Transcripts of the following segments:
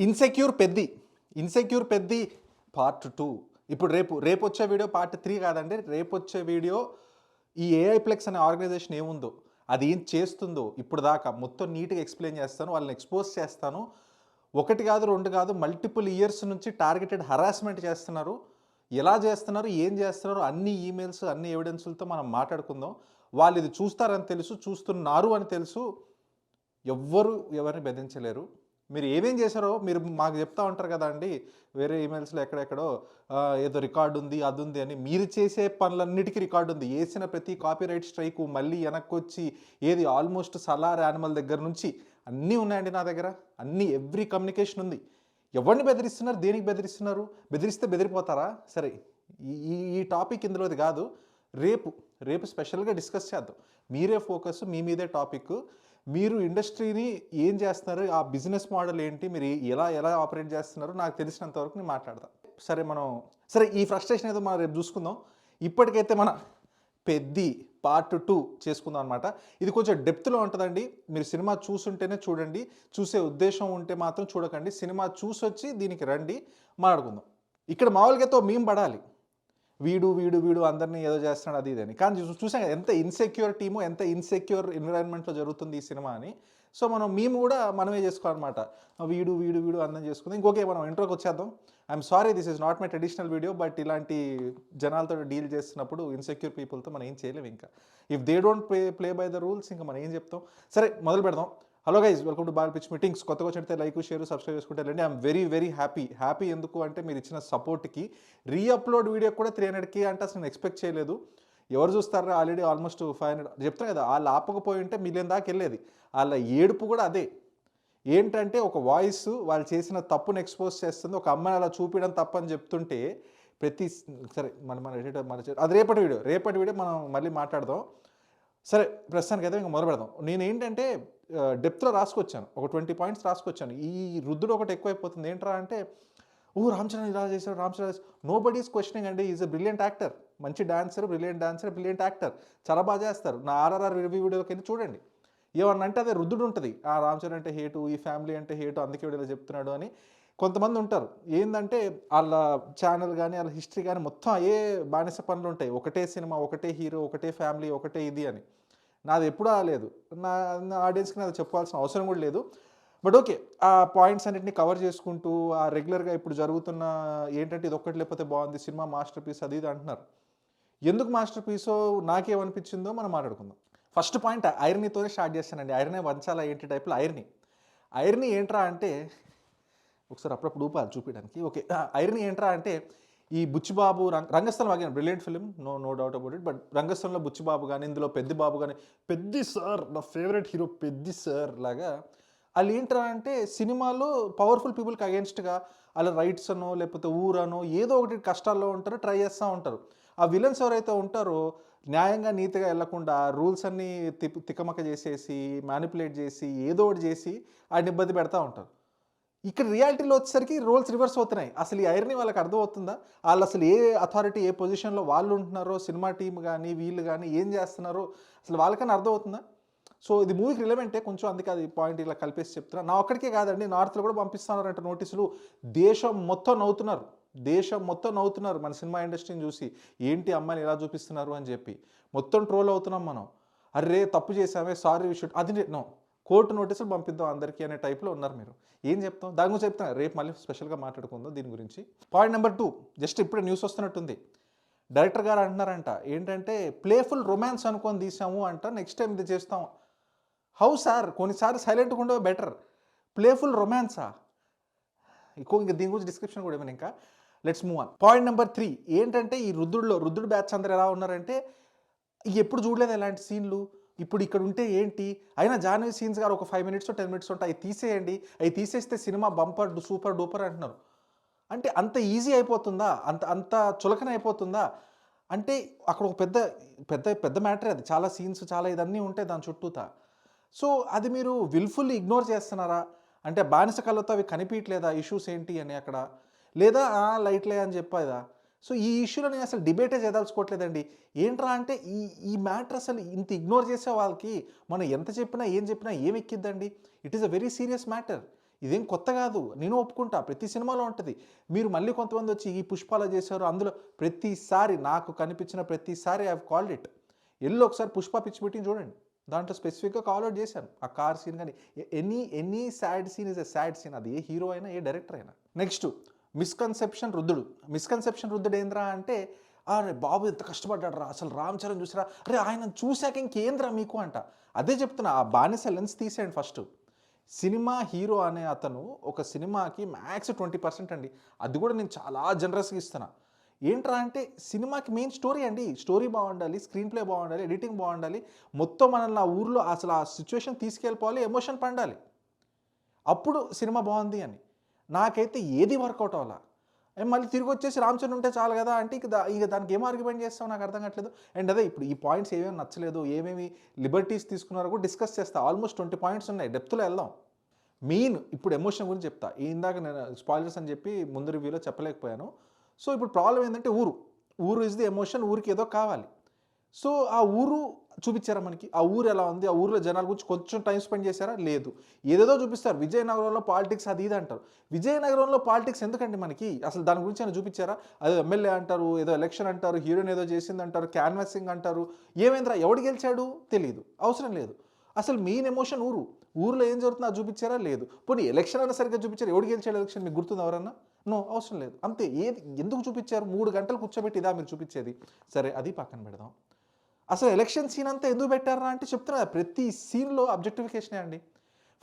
Insecure Peddi part 2. ఇప్పుడు రేపు వచ్చే వీడియో పార్ట్ 3 కాదండి. రేపు వచ్చే వీడియో ఈ ఏఐ ప్లెక్స్ అనే ఆర్గనైజేషన్ ఏముందో, అది ఏం చేస్తుందో ఇప్పుడు దాకా మొత్తం నీట్గా ఎక్స్ప్లెయిన్ చేస్తాను, వాళ్ళని ఎక్స్పోజ్ చేస్తాను. ఒకటి కాదు, రెండు కాదు, మల్టిపుల్ ఇయర్స్ నుంచి టార్గెటెడ్ హరాస్మెంట్ చేస్తున్నారు. ఎలా చేస్తున్నారు, ఏం చేస్తున్నారు, అన్ని ఈమెయిల్స్, అన్ని ఎవిడెన్సులతో మనం మాట్లాడుకుందాం. వాళ్ళు ఇది చూస్తారని తెలుసు, చూస్తున్నారు అని తెలుసు. ఎవరిని బెదిరించలేరు. మీరు ఏమేం చేశారో మీరు మాకు చెప్తా ఉంటారు కదా అండి, వేరే ఈమెయిల్స్లో ఎక్కడెక్కడో ఏదో రికార్డు ఉంది, అది ఉంది అని. మీరు చేసే పనులన్నిటికీ రికార్డు ఉంది. వేసిన ప్రతి కాపీరైట్ స్ట్రైకు మళ్ళీ వెనక్కి వచ్చి ఏది ఆల్మోస్ట్ సలార్ యానిమల్ దగ్గర నుంచి అన్నీ ఉన్నాయండి నా దగ్గర. అన్నీ, ఎవ్రీ కమ్యూనికేషన్ ఉంది. ఎవరిని బెదిరిస్తున్నారు, దేనికి బెదిరిస్తున్నారు, బెదిరిస్తే బెదిరిపోతారా? సరే, ఈ టాపిక్ ఇందులోది కాదు. రేపు స్పెషల్గా డిస్కస్ చేద్దాం. మీరే ఫోకస్, మీ మీదే టాపిక్. మీరు ఇండస్ట్రీని ఏం చేస్తున్నారు, ఆ బిజినెస్ మోడల్ ఏంటి, మీరు ఎలా ఆపరేట్ చేస్తున్నారు, నాకు తెలిసినంత వరకు నేను మాట్లాడదాం. సరే ఈ ఫ్రస్ట్రేషన్ ఏదో మనం రేపు చూసుకుందాం. ఇప్పటికైతే మన పెద్ది పార్ట్ 2 చేసుకుందాం అనమాట. ఇది కొంచెం డెప్త్లో ఉంటుందండి. మీరు సినిమా చూసుంటేనే చూడండి, చూసే ఉద్దేశం ఉంటే మాత్రం చూడకండి. సినిమా చూసొచ్చి దీనికి రండి, మాట్లాడుకుందాం. ఇక్కడ మామూలుగా అయితే మీమ్ పడాలి, వీడు అందరినీ ఏదో చేస్తున్నాడు అది ఇది అని. కానీ చూసాం ఎంత ఇన్సెక్యూర్ టీము, ఎంత ఇన్సెక్యూర్ ఎన్విరాన్మెంట్లో జరుగుతుంది ఈ సినిమా అని. సో మేము కూడా మనమే చేసుకోవాలన్నమాట. వీడు అందరం చేసుకుంది. ఇంకొకే మనం ఇంట్రోకి వచ్చేద్దాం. I'm sorry, this is not my traditional video, but ఇలాంటి జనాలతో డీల్ చేస్తున్నప్పుడు ఇన్సెక్యూర్ పీపుల్తో మనం ఏం చేయలేము. ఇంకా if they don't play by the rules ఇంకా మనం ఏం చెప్తాం. సరే మొదలు పెడదాం. Hello guys, welcome to ball pitch meetings. కొత్తగా వచ్చితే లైక్, షేర్, సబ్స్క్రైబ్ చేసుకుంటే వెళ్ళండి. I'm very happy. ఎందుకు అంటే మీరు ఇచ్చిన సపోర్ట్కి. రీఅప్లోడ్ వీడియో కూడా 300K అంటే అసలు నేను ఎక్స్పెక్ట్ చేయలేదు. ఎవరు చూస్తారా, ఆల్రెడీ ఆల్మోస్ట్ 500 చెప్తాను కదా. వాళ్ళు ఆపకపోయి ఉంటే మిలియన్ దాకా వెళ్ళేది. వాళ్ళ ఏడుపు కూడా అదే. ఏంటంటే ఒక వాయిస్ వాళ్ళు చేసిన తప్పును ఎక్స్పోజ్ చేస్తుంది. ఒక అమ్మాయి అలా చూపించడం తప్పని చెప్తుంటే సరే అది రేపటి వీడియో మనం మళ్ళీ మాట్లాడదాం. సరే, ప్రస్తుతానికి అయితే ఇంకా మొదలు పెడదాం. నేను ఏంటంటే డెప్త్లో రాసుకొచ్చాను, ఒక 20 పాయింట్స్ రాసుకొచ్చాను. ఈ రుద్దుడు ఒకటి ఎక్కువైపోతుంది. ఏంట్రా అంటే, రామ్ చరణ్ ఇలా చేశారు, నో బడీ ఈస్ క్వశ్చనింగ్ అండి. ఈజ్ ఎ బ్రిలియంట్ యాక్టర్, మంచి డాన్సర్, బ్రిలియంట్ యాక్టర్, చాలా బాగా చేస్తారు. నా RRR రివ్యూ వీడియోకి వెళ్ళి చూడండి. ఏమన్నా అంటే అదే రుద్దుడు ఉంటుంది. రామ్ చరణ్ అంటే హేటు, ఈ ఫ్యామిలీ అంటే హేటు, అందుకే వీడియోలో చెప్తున్నాడు అని కొంతమంది ఉంటారు. ఏంటంటే వాళ్ళ ఛానల్ కానీ వాళ్ళ హిస్టరీ కానీ మొత్తం ఏ బానిస పనులు ఉంటాయి. ఒకటే సినిమా, ఒకటే హీరో, ఒకటే ఫ్యామిలీ, ఒకటే ఇది అని. నాది ఎప్పుడూ రాలేదు. నా ఆడియన్స్కి నాది చెప్పాల్సిన అవసరం కూడా లేదు. బట్ ఓకే, ఆ పాయింట్స్ అన్నింటినీ కవర్ చేసుకుంటూ ఆ రెగ్యులర్గా ఇప్పుడు జరుగుతున్న ఏంటంటే ఇది ఒక్కటి లేకపోతే బాగుంది, సినిమా మాస్టర్ పీస్ అది ఇది అంటున్నారు. ఎందుకు మాస్టర్ పీసో నాకేమనిపించిందో మనం మాట్లాడుకుందాం. ఫస్ట్ పాయింట్ ఐరనీతోనే స్టార్ట్ చేస్తానండి. ఐరనే వంచాలా ఏంటి టైప్లో ఐరనీ ఏంట్రా అంటే, ఒకసారి అప్పుడప్పుడు ఊపాలి చూపించడానికి. ఓకే, ఐరనీ ఏంట్రా అంటే, ఈ Buchibabu Rangasthalam again brilliant film, no doubt about it. But రంగస్థలంలో బుచ్చిబాబు కానీ, ఇందులో పెద్ది బాబు కానీ, పెద్ది సార్ నా ఫేవరెట్ హీరో, పెద్ది సార్ లాగా వాళ్ళు ఏంట్రా అంటే సినిమాలో పవర్ఫుల్ పీపుల్కి అగేన్స్ట్గా వాళ్ళ రైట్స్ అనో లేకపోతే ఊరనో ఏదో ఒకటి కష్టాల్లో ఉంటారో ట్రై చేస్తూ ఉంటారు. ఆ విలన్స్ ఎవరైతే ఉంటారో న్యాయంగా నీతిగా వెళ్లకుండా రూల్స్ అన్నీ తికమక చేసేసి మ్యానిపులేట్ చేసి ఏదో ఒకటి చేసి ఆయన ఇబ్బంది పెడతా ఉంటారు. ఇక్కడ రియాలిటీలో వచ్చేసరికి రోల్స్ రివర్స్ అవుతున్నాయి. అసలు ఈ ఐరనీ వాళ్ళకి అర్థమవుతుందా? వాళ్ళు అసలు ఏ అథారిటీ, ఏ పొజిషన్లో వాళ్ళు ఉంటున్నారో, సినిమా టీమ్ కానీ వీళ్ళు కానీ ఏం చేస్తున్నారో అసలు వాళ్ళకన్నా అర్థమవుతుందా? సో ఇది మూవీకి రిలవెంటే కొంచెం, అందుకే అది పాయింట్ ఇలా కలిపేసి చెప్తున్నా. నా ఒక్కడికే కాదండి, నార్త్లో కూడా పంపిస్తున్నారంటే నోటీసులు. దేశం మొత్తం నవ్వుతున్నారు మన సినిమా ఇండస్ట్రీని చూసి. ఏంటి అమ్మాయిని ఎలా చూపిస్తున్నారు అని చెప్పి మొత్తం ట్రోల్ అవుతున్నాం మనం. అరే తప్పు చేసామే, సారీ వి షుడ్, అది నో, కోర్టు నోటీసులు పంపిద్దాం అందరికీ అనే టైప్లో ఉన్నారు మీరు. ఏం చెప్తాం దాని గురించి చెప్తాను, రేపు మళ్ళీ స్పెషల్గా మాట్లాడుకుందాం దీని గురించి. పాయింట్ నెంబర్ 2, జస్ట్ ఇప్పుడే న్యూస్ వస్తున్నట్టుంది. డైరెక్టర్ గారు అంటున్నారంట ఏంటంటే, ప్లేఫుల్ రొమాన్స్ అనుకొని తీసాము అంట, నెక్స్ట్ టైం ఇది చేస్తాం. హౌ సార్, కొన్నిసార్లు సైలెంట్గా ఉండవు బెటర్. ప్లేఫుల్ రొమాన్సా? ఇంకా దీని గురించి డిస్క్రిప్షన్ కూడా ఏమైనా. ఇంకా let's move on. Point number 3 ఏంటంటే, ఈ రుద్రుడు బ్యాచ్ అందరు ఎలా ఉన్నారంటే, ఎప్పుడు చూడలేదు ఎలాంటి సీన్లు. ఇప్పుడు ఇక్కడ ఉంటే ఏంటి, అయినా జాన్వీ సీన్స్ గారు ఒక 5 minutes 10 minutes ఉంటాయి, అవి తీసేయండి, అవి తీసేస్తే సినిమా బంపర్ సూపర్ డూపర్ అంటున్నారు. అంటే అంత ఈజీ అయిపోతుందా, అంత చులకన అయిపోతుందా అంటే? అక్కడ ఒక పెద్ద మ్యాటర్ అది. చాలా సీన్స్, చాలా ఇదన్నీ ఉంటాయి దాని చుట్టూతా. సో అది మీరు విల్ఫుల్లీ ఇగ్నోర్ చేస్తున్నారా అంటే, బానిస కళ్ళతో అవి కనిపించట్లేదా ఇష్యూస్ ఏంటి అని అక్కడ, లేదా లైట్లే అని చెప్పేదా? సో ఈ ఇష్యూలో నేను అసలు డిబేటే చేయదలుచుకోవట్లేదండి. ఏంట్రా అంటే, ఈ మ్యాటర్ అసలు ఇంత ఇగ్నోర్ చేసే వాళ్ళకి మనం ఎంత చెప్పినా ఏం ఎక్కిద్దండి? It is a very serious matter. ఇదేం కొత్త కాదు, నేను ఒప్పుకుంటా, ప్రతి సినిమాలో ఉంటుంది. మీరు మళ్ళీ కొంతమంది వచ్చి ఈ పుష్పాలో చేశారు, అందులో ప్రతిసారి నాకు కనిపించిన ప్రతిసారి ఐ హావ్ కాల్డ్ ఇట్. ఎల్లు ఒకసారి పుష్ప పిచ్ మీటింగ్ చూడండి, దాంట్లో స్పెసిఫిక్గా కాల్ అవుట్ చేశాను ఆ కార్ సీన్. కానీ any sad scene is a sad scene, అది ఏ హీరో అయినా ఏ డైరెక్టర్ అయినా. నెక్స్ట్ మిస్కన్సెప్షన్ రుద్దుడు. మిస్కన్సెప్షన్ రుద్దుడు ఏంద్రా అంటే, అరే బాబు ఎంత కష్టపడ్డాడు రా, అసలు రామ్ చరణ్ చూసారా, అరే ఆయన చూశాక ఇంకేంద్రా మీకు అంట. అదే చెప్తున్నా, ఆ బానిస లెన్స్ తీసేయండి ఫస్ట్. సినిమా హీరో అనే అతను ఒక సినిమాకి మ్యాక్స్ 20% అండి, అది కూడా నేను చాలా జనరస్గా ఇస్తున్నా. ఏంట్రా అంటే సినిమాకి మెయిన్ స్టోరీ అండి, స్టోరీ బాగుండాలి, స్క్రీన్ ప్లే బాగుండాలి, ఎడిటింగ్ బాగుండాలి, మొత్తం మనల్ని ఆ ఊర్లో అసలు ఆ సిచ్యువేషన్ తీసుకెళ్ళిపోవాలి, ఎమోషన్ పండాలి, అప్పుడు సినిమా బాగుంది అని. నాకైతే ఏది వర్కౌట్ అవ్వాలా. మళ్ళీ తిరిగి వచ్చేసి రామ్ చరణ్ ఉంటే చాలు కదా అంటే ఇక దానికి ఏం ఆర్గ్యుమెంట్ చేస్తాం నాకు అర్థం కావట్లేదు. అండ్ అదే ఇప్పుడు ఈ పాయింట్స్ ఏమేమి నచ్చలేదు, ఏమేమి లిబర్టీస్ తీసుకున్నారో కూడా డిస్కస్ చేస్తా. ఆల్మోస్ట్ 20 పాయింట్స్ ఉన్నాయి, డెప్త్లో వెళ్దాం. మెయిన్ ఇప్పుడు ఎమోషన్ గురించి చెప్తా. ఇందాక నేను స్పాయిలర్స్ అని చెప్పి ముందు రివ్యూలో చెప్పలేకపోయాను. సో ఇప్పుడు ప్రాబ్లం ఏంటంటే ఊరు ఇస్ ది ఎమోషన్, ఊరికి ఏదో కావాలి. సో ఆ ఊరు చూపించారా మనకి, ఆ ఊరు ఎలా ఉంది, ఆ ఊరిలో జనాల గురించి కొంచెం టైం స్పెండ్ చేశారా, లేదు. ఏదేదో చూపిస్తారు, విజయనగరంలో పాలిటిక్స్ అది ఇది అంటారు. విజయనగరంలో పాలిటిక్స్ ఎందుకండి మనకి, అసలు దాని గురించి అయినా చూపించారా? అదే ఎమ్మెల్యే అంటారు, ఏదో ఎలక్షన్ అంటారు, హీరోయిన్ ఏదో చేసింది అంటారు, క్యాన్వాసింగ్ అంటారు, ఏమైందిరా ఎవడు గెలిచాడు తెలియదు, అవసరం లేదు. అసలు మెయిన్ ఎమోషన్ ఊర్లో ఏం జరుగుతుందో అది చూపించారా, లేదు. పోనీ ఎలక్షన్ అయినా సరిగ్గా చూపించారు, ఎవడు గెలిచాడు ఎలక్షన్ మీకు గుర్తుంది ఎవరన్నా? నో, అవసరం లేదు. అంతే. ఏది ఎందుకు చూపించారు? 3 గంటలు కూర్చోబెట్టి ఇదా మీరు చూపించేది? సరే అది పక్కన పెడదాం. అసలు ఎలక్షన్ సీన్ అంతా ఎందుకు పెట్టారా అంటే చెప్తున్నా, ప్రతి సీన్లో అబ్జెక్టిఫికేషనే అండి.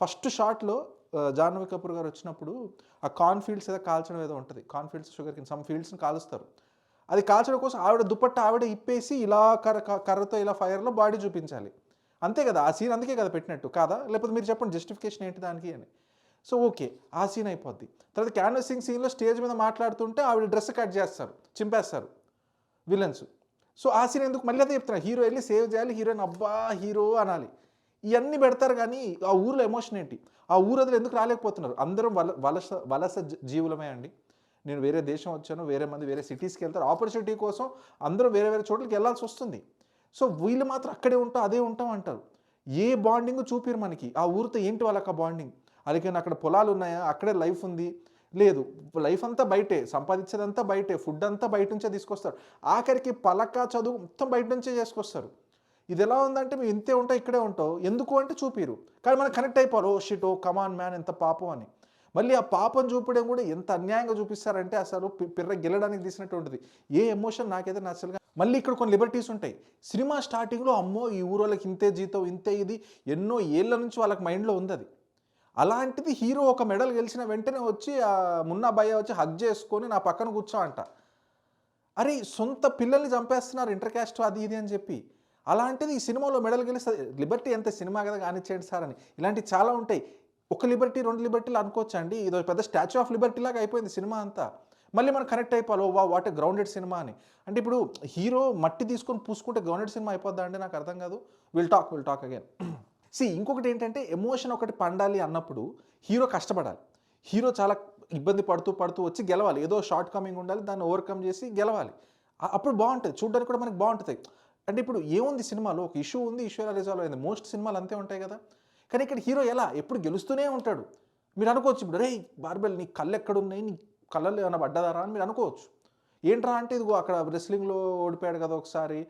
ఫస్ట్ షాట్లో జాహ్నవి కపూర్ గారు వచ్చినప్పుడు ఆ కార్న్ ఫీల్డ్స్ ఏదో కాల్చడం ఏదో ఉంటుంది, కార్న్ ఫీల్డ్స్ షుగర్ కింద సమ్ ఫీల్డ్స్ని కాలుస్తారు. అది కాల్చడం కోసం ఆవిడ దుపట్ట ఆవిడ ఇప్పేసి ఇలా కర్రతో ఇలా ఫైర్లో బాడీ చూపించాలి, అంతే కదా. ఆ సీన్ అందుకే కదా పెట్టినట్టు కాదా? లేకపోతే మీరు చెప్పండి జస్టిఫికేషన్ ఏంటి దానికి అని. సో ఓకే, ఆ సీన్ అయిపోద్ది. తర్వాత క్యాన్వసింగ్ సీన్లో స్టేజ్ మీద మాట్లాడుతుంటే ఆవిడ డ్రెస్ కట్ చేస్తారు, చింపేస్తారు విలన్స్. సో ఆ సీన్ ఎందుకు? మళ్ళీ అదే చెప్తున్నా, హీరో వెళ్ళి సేవ్ చేయాలి, హీరోయిన్ అబ్బా హీరో అనాలి, ఇవన్నీ పెడతారు. కానీ ఆ ఊర్లో ఎమోషన్ ఏంటి? ఆ ఊరు వదిలి ఎందుకు రాలేకపోతున్నారు? అందరం వలస జీవులమే అండి. నేను వేరే దేశం వచ్చాను, వేరే మంది వేరే సిటీస్కి వెళ్తారు ఆపర్చునిటీ కోసం, అందరూ వేరే వేరే చోట్లకి వెళ్ళాల్సి వస్తుంది. సో వీళ్ళు మాత్రం అక్కడే ఉంటాం అదే ఉంటాం అంటారు. ఏ బాండింగ్ చూపిరు మనకి, ఆ ఊరితో ఏంటి వాళ్ళకి ఆ బాండింగ్? అలాగే అక్కడ పొలాలు ఉన్నాయా, అక్కడే లైఫ్ ఉంది, లేదు. లైఫ్ అంతా బయటే, సంపాదించేదంతా బయటే, ఫుడ్ అంతా బయట నుంచే తీసుకొస్తారు, ఆఖరికి పలక చదువు మొత్తం బయట నుంచే చేసుకొస్తారు. ఇది ఎలా ఉందంటే మేము ఇంతే ఉంటాం ఇక్కడే ఉంటావు ఎందుకు అంటే చూపిరు, కానీ మనం కనెక్ట్ అయిపోరు, oh shit oh come on man ఎంత పాపం అని. మళ్ళీ ఆ పాపం చూపడం కూడా ఎంత అన్యాయంగా చూపిస్తారంటే అసలు పిర్ర గెలడానికి తీసినట్టు ఉంటుంది. ఏ ఎమోషన్ నాకైతే నచ్చలుగా. మళ్ళీ ఇక్కడ కొన్ని లిబర్టీస్ ఉంటాయి. సినిమా స్టార్టింగ్లో అమ్మో ఈ ఊరోళ్ళకి ఇంతే జీతం ఇంతే ఇది ఎన్నో ఏళ్ళ నుంచి వాళ్ళకి మైండ్లో ఉంది అది. అలాంటిది హీరో ఒక మెడల్ గెలిచిన వెంటనే వచ్చి మున్నా భయ్య వచ్చి హగ్ చేసుకొని నా పక్కన కూర్చో అంట. అరే సొంత పిల్లల్ని చంపేస్తున్నారు ఇంటర్ క్యాస్ట్ అది ఇది అని చెప్పి. అలాంటిది ఈ సినిమాలో మెడల్ గెలిస్తుంది. లిబర్టీ ఎంత సినిమా కదా కానిచ్చేయండి సార్ అని. ఇలాంటివి చాలా ఉంటాయి. ఒక లిబర్టీ 2 లిబర్టీలు అనుకోవచ్చా అండి? ఇదో పెద్ద స్టాచ్యూ ఆఫ్ లిబర్టీ లాగా అయిపోయింది సినిమా అంతా. మళ్ళీ మనం కనెక్ట్ అయిపోవాలి, oh what a grounded cinema అని. అంటే ఇప్పుడు హీరో మట్టి తీసుకొని పూసుకుంటే గ్రౌండెడ్ సినిమా అయిపోద్దా అంటే నాకు అర్థం కాదు. Will talk again. ఇంకొకటి ఏంటంటే ఎమోషన్ ఒకటి పండాలి అన్నప్పుడు హీరో కష్టపడాలి. హీరో చాలా ఇబ్బంది పడుతూ వచ్చి గెలవాలి, ఏదో షార్ట్ కమింగ్ ఉండాలి, దాన్ని ఓవర్కమ్ చేసి గెలవాలి. అప్పుడు బాగుంటుంది, చూడడానికి కూడా మనకి బాగుంటుంది. అంటే ఇప్పుడు ఏముంది సినిమాలో, ఒక ఇష్యూ ఉంది, ఇష్యూ ఎలా రిజాల్వ్ అయింది, మోస్ట్ సినిమాలు అంతే ఉంటాయి కదా. కానీ ఇక్కడ హీరో ఎలా ఎప్పుడు గెలుస్తూనే ఉంటాడు. మీరు అనుకోవచ్చు ఇప్పుడు, రే బార్బెల్ నీ కళ్ళు ఎక్కడున్నాయి, నీ కళ్ళల్లో ఏమైనా పడ్డదారా అని మీరు అనుకోవచ్చు. ఏంట్రా అంటే ఇదిగో అక్కడ రెస్లింగ్లో ఓడిపోయాడు కదా ఒకసారి,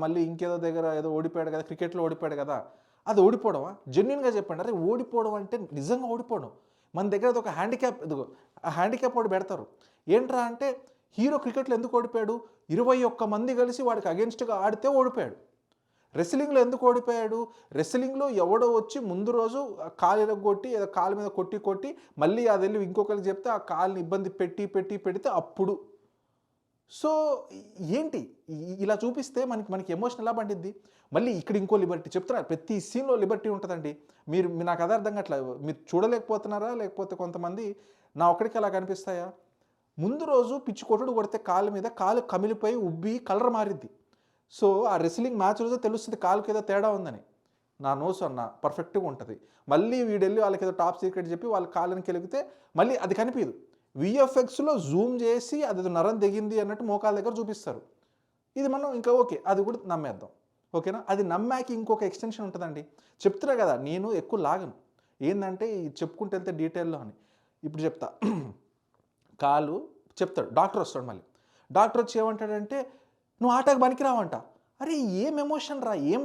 మళ్ళీ ఇంకేదో దగ్గర ఏదో ఓడిపోయాడు కదా, క్రికెట్లో ఓడిపోయాడు కదా, అది ఓడిపోవడమా? జెన్యున్గా చెప్పండి. అరే ఓడిపోవడం అంటే నిజంగా ఓడిపోవడం. మన దగ్గర ఒక హ్యాండిక్యాప్, ఇదిగో ఆ హ్యాండిక్యాప్ ఒకటి పెడతారు. ఏంట్రా అంటే హీరో క్రికెట్లో ఎందుకు ఓడిపోయాడు? 21 మంది కలిసి వాడికి అగెన్స్ట్గా ఆడితే ఓడిపోయాడు. రెస్లింగ్లో ఎందుకు ఓడిపోయాడు? రెస్లింగ్లో ఎవడో వచ్చి ముందు రోజు కాలు ఇరగొట్టి ఏదో కాలు మీద కొట్టి మళ్ళీ అది వెళ్ళి ఇంకొకరికి చెప్తే ఆ కాలుని ఇబ్బంది పెడితే అప్పుడు. సో ఏంటి ఇలా చూపిస్తే మనకి ఎమోషన్ ఎలా పండిద్ది? మళ్ళీ ఇక్కడ ఇంకో లిబర్టీ చెప్తున్నారు, ప్రతి సీన్లో లిబర్టీ ఉంటుందండి. మీరు నాకు అదే అర్థం కావట్లేదు, మీరు చూడలేకపోతున్నారా లేకపోతే కొంతమంది నా ఒక్కడికి అలా కనిపిస్తాయా? ముందు రోజు పిచ్చి కొట్టుడు కొడితే కాలు మీద కాలు కమిలిపోయి ఉబ్బి కలర్ మారిద్ది. సో ఆ రెస్లింగ్ మ్యాచ్ రోజు తెలుస్తుంది కాలుకి ఏదో తేడా ఉందని. నా నోస్ అన్న పర్ఫెక్ట్గా ఉంటుంది. మళ్ళీ వీడెళ్ళి వాళ్ళకి ఏదో టాప్ సీక్రెట్ చెప్పి వాళ్ళ కాళ్ళని కెలిగితే మళ్ళీ అది కనిపించదు. విఎఫ్ఎక్స్లో జూమ్ చేసి అది నరం దిగింది అన్నట్టు మోకాల దగ్గర చూపిస్తారు. ఇది మనం ఇంకా ఓకే, అది కూడా నమ్మేద్దాం, ఓకేనా. అది నమ్మాకి ఇంకొక ఎక్స్టెన్షన్ ఉంటుందండి. చెప్తున్నా కదా నేను ఎక్కువ లాగను. ఏంటంటే చెప్పుకుంటూ వెళ్తే డీటెయిల్లో అని. ఇప్పుడు చెప్తా. కాలు చెప్తాడు, డాక్టర్ వస్తాడు, మళ్ళీ డాక్టర్ వచ్చి ఏమంటాడంటే నువ్వు ఆటకు పనికిరావంట. అరే ఏం ఎమోషన్ రా, ఏం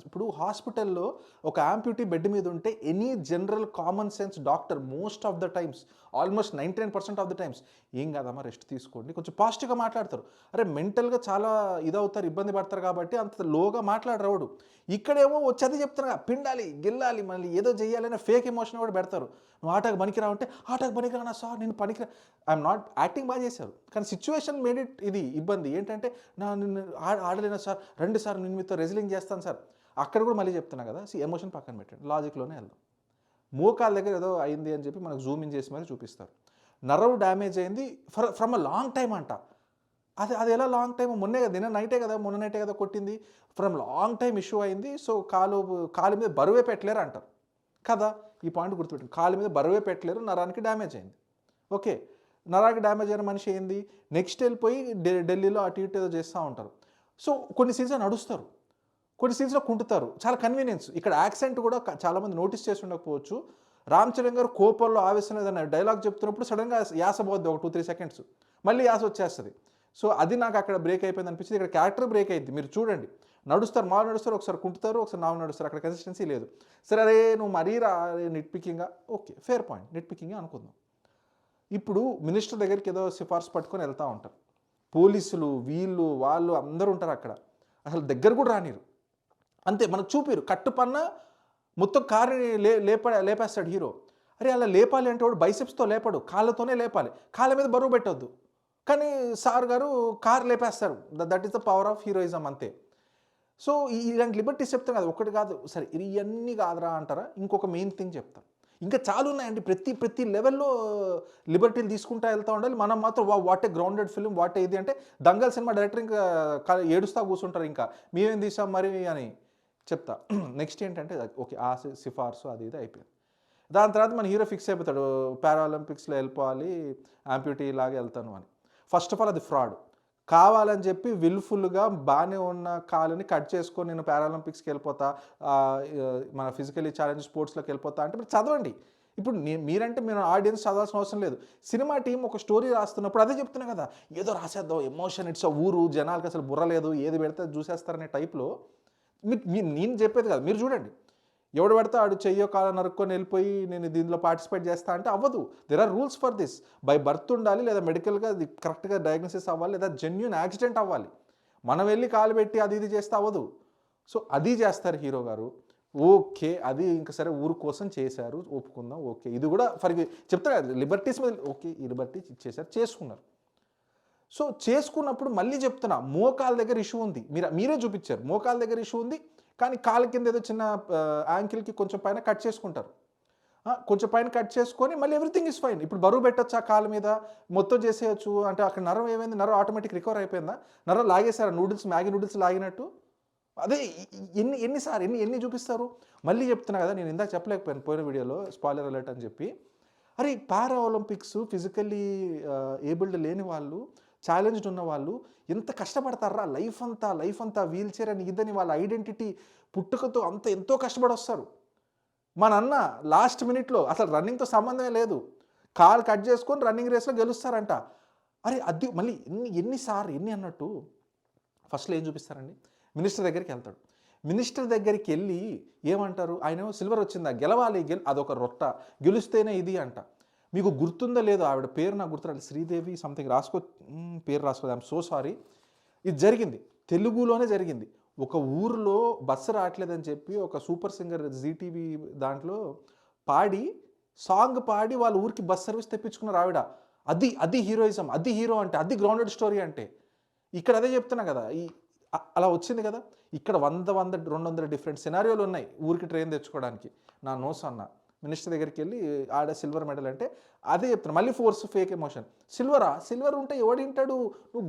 ఇప్పుడు హాస్పిటల్లో ఒక యాంప్యూటీ బెడ్ మీద ఉంటే any general common sense doctor most of the times, almost 99% of the times ఏం కాదమ్మా రెస్ట్ తీసుకోండి కొంచెం పాజిటివ్గా మాట్లాడతారు. అరే మెంటల్గా చాలా ఇదవుతారు, ఇబ్బంది పడతారు కాబట్టి అంత లోగా మాట్లాడరావడు. ఇక్కడేమో వచ్చి అది చెప్తున్నా పిండాలి గిల్లాలి మళ్ళీ ఏదో చేయాలనే ఫేక్ ఎమోషన్ కూడా పెడతారు. నువ్వు ఆటకు పనికిరావు అంటే ఆటకు పనికిరానా సార్ నేను పనికిరా, ఐఎమ్ నాట్ యాక్టింగ్ బాగా చేశారు కానీ సిచ్యువేషన్ మేడ్ ఇట్ ఇది ఇబ్బంది. ఏంటంటే నిన్ను ఆడలేనా సార్, రండి సార్ నేను మీతో రెజ్లింగ్ చేస్తాను సార్. అక్కడ కూడా మళ్ళీ చెప్తున్నా కదా, ఎమోషన్ పక్కన పెట్టండి, లాజిక్లోనే వెళ్దాం. మోకాల దగ్గర ఏదో అయింది అని చెప్పి మనకు జూమ్ ఇన్ చేసి మరి చూపిస్తారు. నర్వ్ డ్యామేజ్ అయింది ఫ్రమ్ అ లాంగ్ టైం అంట. అది ఎలా లాంగ్ టైం, మొన్న నైటే కదా కొట్టింది, ఫ్రమ్ లాంగ్ టైం ఇష్యూ అయింది. సో కాలు మీద బరువే పెట్టలేరు అంటారు కదా, ఈ పాయింట్ గుర్తుపెట్టండి. కాలు మీద బరువే పెట్టలేరు, నరానికి డ్యామేజ్ అయింది. ఓకే, నరానికి డ్యామేజ్ అయిన మనిషి ఏంది నెక్స్ట్ వెళ్ళిపోయి ఢిల్లీలో అటు ఇటు ఏదో చేస్తూ ఉంటారు. సో కొన్ని సీన్స్లో నడుస్తారు, కొన్ని సీన్స్లో కుంటుతారు, చాలా కన్వీనియన్స్. ఇక్కడ యాక్సెంట్ కూడా చాలామంది నోటీస్ చేసి ఉండకపోవచ్చు. రామ్ చరణ్ గారు కోపంలో ఆవేశంలో ఏదైనా డైలాగ్ చెప్తున్నప్పుడు సడన్గా యాస పోద్ది ఒక 2-3 సెకండ్స్, మళ్ళీ యాస వచ్చేస్తుంది. సో అది నాకు అక్కడ బ్రేక్ అయిపోయింది అనిపించింది. ఇక్కడ క్యారెక్టర్ బ్రేక్ అయింది. మీరు చూడండి, నడుస్తారు, మామూలు నడుస్తారు, ఒకసారి కుంటుతారు, ఒకసారి నాలుగు నడుస్తారు, అక్కడ కన్సిస్టెన్సీ లేదు. సరే అరే నువ్వు మరీ నిట్ పికింగ్గా, ఓకే ఫేర్ పాయింట్, నిట్ పికింగ్గా అనుకుందాం. ఇప్పుడు మినిస్టర్ దగ్గరికి ఏదో సిఫార్సు పట్టుకొని వెళ్తూ ఉంటారు, పోలీసులు వీళ్ళు వాళ్ళు అందరూ ఉంటారు అక్కడ, అసలు దగ్గర కూడా రానిరు. అంతే మనకు చూపిరు, కట్టుపన్న మొత్తం కారుని లేపేస్తాడు హీరో. అరే అలా లేపాలి అంటే వాడు బైసెప్స్తో లేపడు, కాళ్ళతోనే లేపాలి, కాళ్ళ మీద బరువు పెట్టొద్దు. కానీ సార్ గారు కారు లేపేస్తారు. That is the power of heroism అంతే. సో ఇలాంటి లిబర్టీస్ చెప్తాను కదా, ఒకటి కాదు, సరే ఇవన్నీ కాదురా అంటారా, ఇంకొక మెయిన్ థింగ్ చెప్తాను. ఇంకా చాలా ఉన్నాయండి, ప్రతి లెవెల్లో లిబర్టీలు తీసుకుంటూ వెళ్తూ ఉండాలి. మనం మాత్రం what a grounded film, what ఇది అంటే దంగల్ సినిమా డైరెక్టర్ ఇంకా ఏడుస్తూ కూర్చుంటారు, ఇంకా మేమేం తీసాం మరి అని చెప్తా. నెక్స్ట్ ఏంటంటే ఓకే ఆ సిఫార్సు అది ఇది అయిపోయింది. దాని తర్వాత మన హీరో ఫిక్స్ అయిపోతాడు, పారాలింపిక్స్లో వెళ్ళిపోవాలి, యాంప్యూటీ లాగా వెళ్తాను అని. ఫస్ట్ ఆఫ్ ఆల్ అది ఫ్రాడ్. కావాలని చెప్పి విల్ఫుల్గా బాగానే ఉన్న కాలుని కట్ చేసుకొని నేను పారాలింపిక్స్కి వెళ్ళిపోతా, మన ఫిజికలీ ఛాలెంజ్ స్పోర్ట్స్లోకి వెళ్ళిపోతా అంటే మీరు చదవండి. ఇప్పుడు మీరంటే మీరు ఆడియన్స్ చదవాల్సిన అవసరం లేదు. సినిమా టీం ఒక స్టోరీ రాస్తున్నప్పుడు అదే చెప్తున్నా కదా, ఏదో రాసేద్దాం ఎమోషన్, ఇట్స్ ఊరు జనాలకు అసలు బుర్ర లేదు, ఏది పెడితే చూసేస్తారనే టైప్లో నేను చెప్పేది కదా, మీరు చూడండి. ఎవడు పడితే ఆడు చెయ్యో కాలం నరుక్కొని వెళ్ళిపోయి నేను దీనిలో పార్టిసిపేట్ చేస్తా అంటే అవ్వదు. There are rules for this. By birth ఉండాలి, లేదా మెడికల్గా అది కరెక్ట్గా డయాగ్నోసిస్ అవ్వాలి, లేదా జెన్యూన్ యాక్సిడెంట్ అవ్వాలి. మనం వెళ్ళి కాలు పెట్టి అది ఇది చేస్తే అవ్వదు. సో అది చేస్తారు హీరో గారు. ఓకే అది ఇంకా సరే ఊరు కోసం చేశారు ఒప్పుకుందాం, ఓకే ఇది కూడా ఫర్ చెప్తారు కదా లిబర్టీస్ మీద, ఓకే ఈ లిబర్టీస్ ఇచ్చేసారు చేసుకున్నారు. సో చేసుకున్నప్పుడు మళ్ళీ చెప్తున్నా, మోకాల దగ్గర ఇష్యూ ఉంది, మీరే చూపించారు, మోకాల దగ్గర ఇష్యూ ఉంది. కానీ కాలు కింద ఏదో చిన్న యాంకిల్కి కొంచెం పైన కట్ చేసుకుంటారు, కొంచెం పైన కట్ చేసుకొని మళ్ళీ ఎవ్రీథింగ్ ఇస్ ఫైన్. ఇప్పుడు బరువు పెట్టచ్చు ఆ కాలు మీద, మొత్తం చేసేయచ్చు అంటే అక్కడ నరం ఏమైంది, నరం ఆటోమేటిక్ రికవర్ అయిపోయిందా, నరం లాగేశారు మ్యాగీ నూడిల్స్ లాగినట్టు. అదే ఎన్ని చూపిస్తారు. మళ్ళీ చెప్తున్నా కదా, నేను ఇందాక చెప్పలేకపోయాను పోయిన వీడియోలో స్పాయిలర్ అలర్ట్ అని చెప్పి. అరే పారా ఒలింపిక్స్ ఫిజికల్లీ ఏబుల్డ్ లేని వాళ్ళు, ఛాలెంజ్డ్ ఉన్న వాళ్ళు ఎంత కష్టపడతారా లైఫ్ అంతా వీల్ చైర్ అని ఇదని వాళ్ళ ఐడెంటిటీ పుట్టుకతో ఎంతో కష్టపడి వస్తారు. మన అన్న లాస్ట్ మినిట్లో అసలు రన్నింగ్తో సంబంధమే లేదు, కాలు కట్ చేసుకొని రన్నింగ్ రేస్లో గెలుస్తారంట. అరే అది మళ్ళీ ఎన్ని అన్నట్టు ఫస్ట్లో ఏం చూపిస్తారండి, మినిస్టర్ దగ్గరికి వెళ్తాడు. మినిస్టర్ దగ్గరికి వెళ్ళి ఏమంటారు, ఆయన సిల్వర్ వచ్చిందా, గెలవాలి, అదొక రొట్ట, గెలుస్తేనే ఇది అంట. మీకు గుర్తుందో లేదో, ఆవిడ పేరు నాకు గుర్తురాలి, శ్రీదేవి సంథింగ్ పేరు రాసుకోదు, ఐఎమ్ సో సారీ. ఇది జరిగింది, తెలుగులోనే జరిగింది. ఒక ఊరిలో బస్సు రావట్లేదని చెప్పి ఒక సూపర్ సింగర్ జీటీవీ దాంట్లో సాంగ్ పాడి వాళ్ళ ఊరికి బస్ సర్వీస్ తెప్పించుకున్నారు ఆవిడ. అది హీరోయిజం, అది హీరో అంటే, అది గ్రౌండెడ్ స్టోరీ అంటే. ఇక్కడ అదే చెప్తున్నా కదా, అలా వచ్చింది కదా. ఇక్కడ 100-200 డిఫరెంట్ సినారియోలు ఉన్నాయి ఊరికి ట్రైన్ తెచ్చుకోవడానికి. నా నోస్ అన్న మినిస్టర్ దగ్గరికి వెళ్ళి ఆడ సిల్వర్ మెడల్ అంటే అదే చెప్తున్నా, మళ్ళీ ఫోర్స్ ఫేక్ ఎమోషన్. సిల్వర్ ఉంటే ఎవడింటాడు, నువ్వు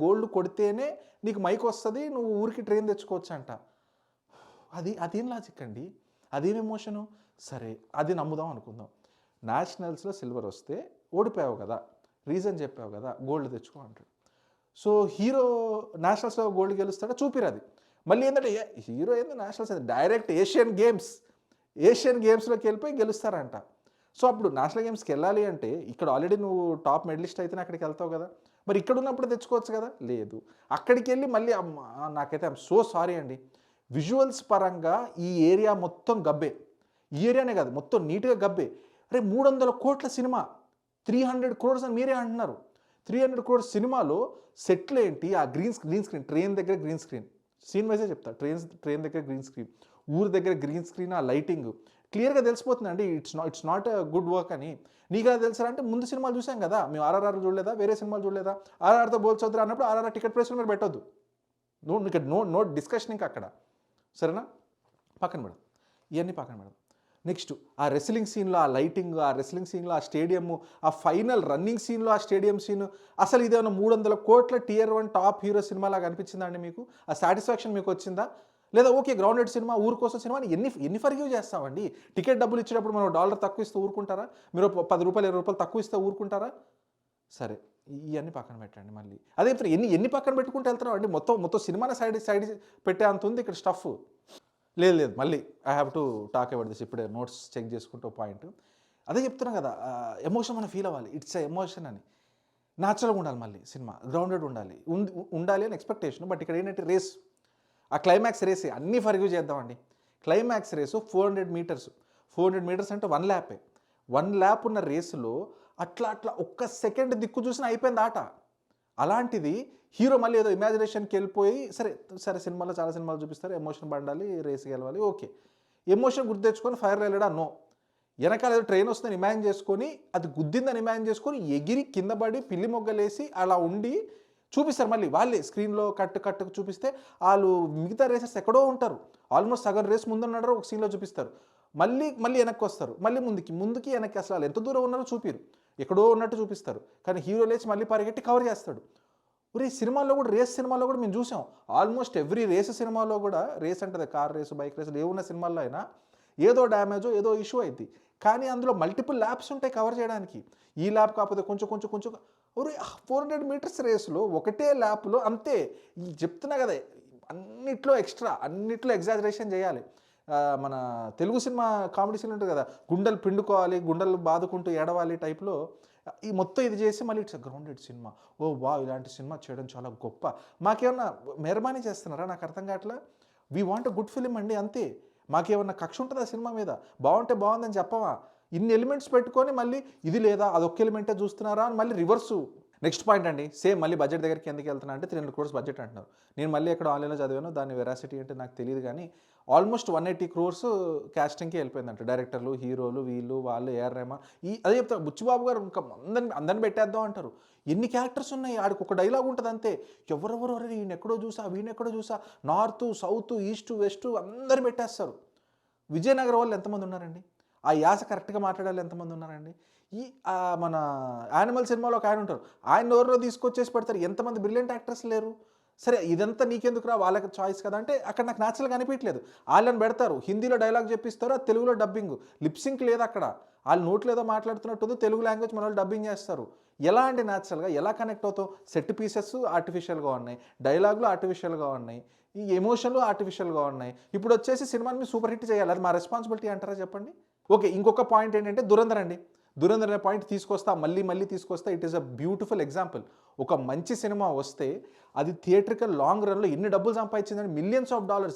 గోల్డ్ కొడితేనే నీకు మైక్ వస్తుంది, నువ్వు ఊరికి ట్రైన్ తెచ్చుకోవచ్చు అంట. అదేం లాజిక్ అండి, అదేం ఎమోషను. సరే అది నమ్ముదాం అనుకుందాం, నేషనల్స్లో సిల్వర్ వస్తే ఓడిపోయావు కదా, రీజన్ చెప్పావు కదా, గోల్డ్ తెచ్చుకో అంటాడు. సో హీరో నేషనల్స్లో గోల్డ్ గెలుస్తాడో చూపిరు. అది మళ్ళీ ఏంటంటే హీరో ఏంది nationals, direct Asian games Asian గేమ్స్లోకి వెళ్ళిపోయి గెలుస్తారంట. సో అప్పుడు నేషనల్ గేమ్స్కి వెళ్ళాలి అంటే ఇక్కడ ఆల్రెడీ నువ్వు టాప్ మెడలిస్ట్ అయితేనే అక్కడికి వెళ్తావు కదా, మరి ఇక్కడ ఉన్నప్పుడు తెచ్చుకోవచ్చు కదా, లేదు. అక్కడికి వెళ్ళి మళ్ళీ నాకైతే ఐఎమ్ సో సారీ అండి, విజువల్స్ పరంగా ఈ ఏరియా మొత్తం గబ్బే. ఈ ఏరియానే కాదు మొత్తం నీట్గా గబ్బే. అరే 300 కోట్ల సినిమా, 300 crores అని మీరే అంటున్నారు. 300 crores సినిమాలో సెట్లు ఏంటి, ఆ గ్రీన్ స్క్రీన్, ట్రైన్ దగ్గర గ్రీన్ స్క్రీన్, సీన్ వైజే చెప్తా, ట్రైన్ దగ్గర గ్రీన్ స్క్రీన్, ఊరి దగ్గర గ్రీన్ స్క్రీన్, ఆ లైటింగ్ క్లియర్గా తెలిసిపోతుంది అండి. ఇట్స్ నాట్ గుడ్ వర్క్ అని. నీకు ఎలా తెలుసా అంటే ముందు సినిమాలు చూసాం కదా, మేము ఆర్ఆర్ఆర్ చూడలేదా, వేరే సినిమాలు చూడలేదా, ఆర్ఆర్తో పోల్చొద్దు అన్నప్పుడు ఆర్ఆర్ఆర్ టికెట్ ప్రైస్లో మీరు పెట్టొద్దు. నో డిస్కషన్ ఇంకా అక్కడ, సరేనా? పక్కన మేడం, ఇవన్నీ పక్కన మేడం. నెక్స్ట్ ఆ రెస్లింగ్ సీన్లో ఆ లైటింగ్, ఆ రెస్లింగ్ సీన్లో ఆ స్టేడియము, ఆ ఫైనల్ రన్నింగ్ సీన్లో ఆ స్టేడియం సీన్, అసలు ఇదేమన్నా 300 కోట్ల Tier 1 టాప్ హీరో సినిమా లాగా అనిపించిందా అండి మీకు? ఆ సాటిస్ఫాక్షన్ మీకు వచ్చిందా? లేదా ఓకే గ్రౌండెడ్ సినిమా, ఊరు కోసం సినిమా అని ఎన్ని ఫర్గ్యూ చేస్తామండి? టికెట్ డబ్బులు ఇచ్చేటప్పుడు మనం $1 తక్కువ ఇస్తే ఊరుకుంటారా? మీరు ₹10 ₹20 తక్కువ ఇస్తే ఊరుకుంటారా? సరే, ఇవన్నీ పక్కన పెట్టండి. మళ్ళీ అదే ఎన్ని పక్కన పెట్టుకుంటూ వెళ్తున్నాం అండి, మొత్తం సినిమాని సైడ్ పెట్టే అంత ఉంది ఇక్కడ స్టఫ్. లేదు మళ్ళీ I have to talk about this. ఇప్పుడే నోట్స్ చెక్ చేసుకుంటూ పాయింట్ అదే చెప్తున్నాం కదా, ఎమోషన్ మనం ఫీల్ అవ్వాలి, ఇట్స్ ఎమోషన్ అని. న్యాచురల్గా ఉండాలి, మళ్ళీ సినిమా గ్రౌండెడ్ ఉండాలి అని ఎక్స్పెక్టేషన్. బట్ ఇక్కడ ఏంటంటే రేస్, ఆ క్లైమాక్స్ రేసే అన్నీ ఫర్గ్యూ చేద్దామండి. క్లైమాక్స్ రేసు 400 మీటర్స్, 400 మీటర్స్ అంటే 1 ల్యాపే. 1 ల్యాప్ ఉన్న రేసులో అట్లా ఒక్క సెకండ్ దిక్కు చూసినా అయిపోయింది ఆట. అలాంటిది హీరో మళ్ళీ ఏదో ఇమాజినేషన్కి వెళ్ళిపోయి, సరే సినిమాలో చాలా సినిమాలు చూపిస్తారు ఎమోషన్ పడాలి, రేస్ గెలవాలి, ఓకే. ఎమోషన్ గుర్తు తెచ్చుకొని ఫైర్ వెళ్ళడా? నో. వెనకాల ఏదో ట్రైన్ వస్తుందని ఇమాజిన్ చేసుకొని, అది గుద్దిందని ఇమాజిన్ చేసుకొని ఎగిరి కింద పడి పిల్లి మొగ్గలేసి అలా ఉండి చూపిస్తారు. మళ్ళీ వాళ్ళే స్క్రీన్లో కట్టుకు చూపిస్తే వాళ్ళు మిగతా రేసర్స్ ఎక్కడో ఉంటారు, ఆల్మోస్ట్ సగం రేస్ ముందున్నారో ఒక సీన్లో చూపిస్తారు. మళ్ళీ వెనక్కి వస్తారు, మళ్ళీ ముందుకి వెనక్కి, అసలు వాళ్ళు ఎంత దూరం ఉన్నారో చూపిరు, ఎక్కడో ఉన్నట్టు చూపిస్తారు. కానీ హీరో లేచి మళ్ళీ పరిగెట్టి కవర్ చేస్తాడు. ఒరే సినిమాల్లో కూడా, రేస్ సినిమాల్లో కూడా మేము చూసాం, ఆల్మోస్ట్ ఎవ్రీ రేస్ సినిమాలో కూడా, రేస్ అంటే కార్ రేసు, బైక్ రేసులు ఏమున్న సినిమాల్లో అయినా ఏదో డ్యామేజో ఏదో ఇష్యూ అయింది. కానీ అందులో మల్టిపుల్ ల్యాప్స్ ఉంటాయి కవర్ చేయడానికి. ఈ ల్యాప్ కాకపోతే కొంచెం ఒరే 400 మీటర్స్ రేసులో ఒకటే ల్యాప్లో అంతే. చెప్తున్నా కదా, అన్నిట్లో ఎగ్జాజరేషన్ చేయాలి. మన తెలుగు సినిమా కామెడీ సీన్ ఉంటుంది కదా, గుండెలు పిండుకోవాలి, గుండెలు బాదుకుంటూ ఏడవాలి టైప్లో ఈ మొత్తం ఇది చేసి మళ్ళీ ఇట్స్ గ్రౌండెడ్ సినిమా. ఓ వా, ఇలాంటి సినిమా చేయడం చాలా గొప్ప. మాకేమన్నా మెహర్బానీ చేస్తున్నారా? నాకు అర్థం కావట్లా. వీ వాంట్ గుడ్ ఫిలిం అండి, అంతే. మాకేమన్నా కక్ష ఉంటుందా సినిమా మీద? బాగుంటే బాగుందని చెప్పవా? ఇన్ని ఎలిమెంట్స్ పెట్టుకొని మళ్ళీ ఇది లేదా అదొక్క ఎలిమెంటే చూస్తున్నారా అని మళ్ళీ రివర్సు. నెక్స్ట్ పాయింట్ అండి, సేమ్ మళ్ళీ బడ్జెట్ దగ్గరికి ఎందుకు వెళ్తున్నా అంటే 300 crores బడ్జెట్ అంటున్నారు. నేను మళ్ళీ ఎక్కడ ఆన్లైన్లో చదివాను, దాని వెరాసిటీ అంటే నాకు తెలియదు. కానీ ఆల్మోస్ట్ 180 crores క్యాస్టింగ్కి వెళ్ళిపోయిందంట. డైరెక్టర్లు, హీరోలు, వాళ్ళు, ఏఆర్ రెహమాన్, అదే చెప్తారు, బుచ్చిబాబు గారు ఇంకా అందరిని పెట్టేద్దాం అంటారు. ఎన్ని క్యారెక్టర్స్ ఉన్నాయి, ఆడికి ఒక డైలాగ్ ఉంటుంది అంతే. ఎవరెవరు వీణెక్కడో చూసా, నార్త్, సౌత్, ఈస్ట్, వెస్ట్ అందరు పెట్టేస్తారు. విజయనగరం వాళ్ళు ఎంతమంది ఉన్నారండి? ఆ యాస కరెక్ట్గా మాట్లాడాలి ఎంతమంది ఉన్నారండి? మన యానిమల్ సినిమాలో ఒక ఆయన ఉంటారు, ఆయన ఎవరో తీసుకొచ్చేసి పెడతారు. ఎంతమంది బ్రిలియంట్ యాక్టర్స్ లేరు? సరే ఇదంతా నీకెందుకు రా, వాళ్ళకి చాయిస్ కదా అంటే అక్కడ నాకు న్యాచురల్గా అనిపించలేదు. వాళ్ళని పెడతారు, హిందీలో డైలాగ్ చెప్పిస్తారు, అది తెలుగులో డబ్బింగ్, లిప్సింక్ లేదు అక్కడ. వాళ్ళు నోట్లో ఏదో మాట్లాడుతున్నట్టు తెలుగు లాంగ్వేజ్ మన వాళ్ళు డబ్బింగ్ చేస్తారు. ఎలా అండి న్యాచురల్గా ఎలా కనెక్ట్ అవుతావు? సెట్ పీసెస్ ఆర్టిఫిషియల్గా ఉన్నాయి, డైలాగులు ఆర్టిఫిషియల్గా ఉన్నాయి, ఈ ఎమోషన్లు ఆర్టిఫిషియల్గా ఉన్నాయి. ఇప్పుడు వచ్చేసి సినిమాని మీరు సూపర్ హిట్ చేయాలి, అది మా రెస్పాన్సిబిలిటీ అంటారా చెప్పండి? ఓకే, ఇంకొక పాయింట్ ఏంటంటే దురంధర్ అండి. దురంధర్ అనే పాయింట్ తీసుకొస్తా, మళ్ళీ తీసుకొస్తా. It is a beautiful example. ఒక మంచి సినిమా వస్తే అది థియేట్రికల్ లాంగ్ రన్లో ఎన్ని డబ్బులు సంపాదించిందని, $millions